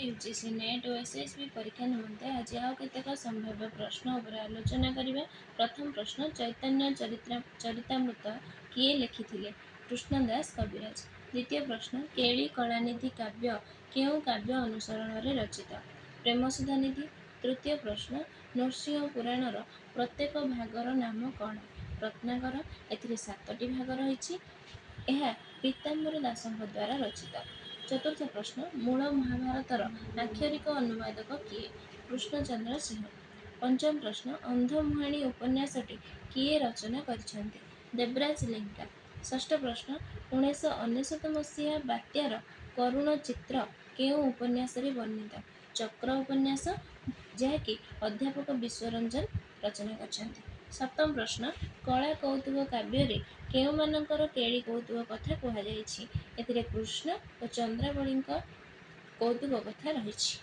UGC net और SSB परीक्षा निमंते आज आउ केतेक संभाव्य प्रश्न उपर आलोचना करिबा। प्रथम प्रश्न, चैतन्य चरितामृत किए लिखिथिले? कृष्णदास कविराज। द्वितीय प्रश्न, केली कलानिधि काव्य केउं काव्य अनुसरण रे रचित? प्रेमसुधानिधि। तृतीय प्रश्न, नृसिंह पुराणर प्रत्येक भागर नाम कौन? रत्नाकर। एथिरे 7टी भाग रहिछि। ଏହା पीताम्बर दासଙ୍କ द्वारा रचित। चतुर्थ प्रश्न, मूल महाभारतर आक्षरिक अनुवादक किए? कृष्णचंद्र सिंह। पंचम प्रश्न, अंधमुहाणी उपन्यासटी किए रचना करिसेंति? देवराज लेंका। षष्ठ प्रश्न, 1999 मसीहा बात्यार करुण चित्र केउं उपन्यास रे वर्णित? चक्र उपन्यास, ଯାହାକି ଅଧ୍ୟାପକ ବିଶ୍ୱରଞ୍ଜନ ରଚନା କରିଛନ୍ତି। ସପ୍ତମ ପ୍ରଶ୍ନ, କଳା କୌତୁକ କାବ୍ୟରେ କେଉଁମାନଙ୍କର କେଳି କୌତୁକ କଥା କୁହାଯାଇଛି? ଏଥିରେ କୃଷ୍ଣ ଓ ଚନ୍ଦ୍ରାବଳୀଙ୍କ କୌତୁକ କଥା ରହିଛି।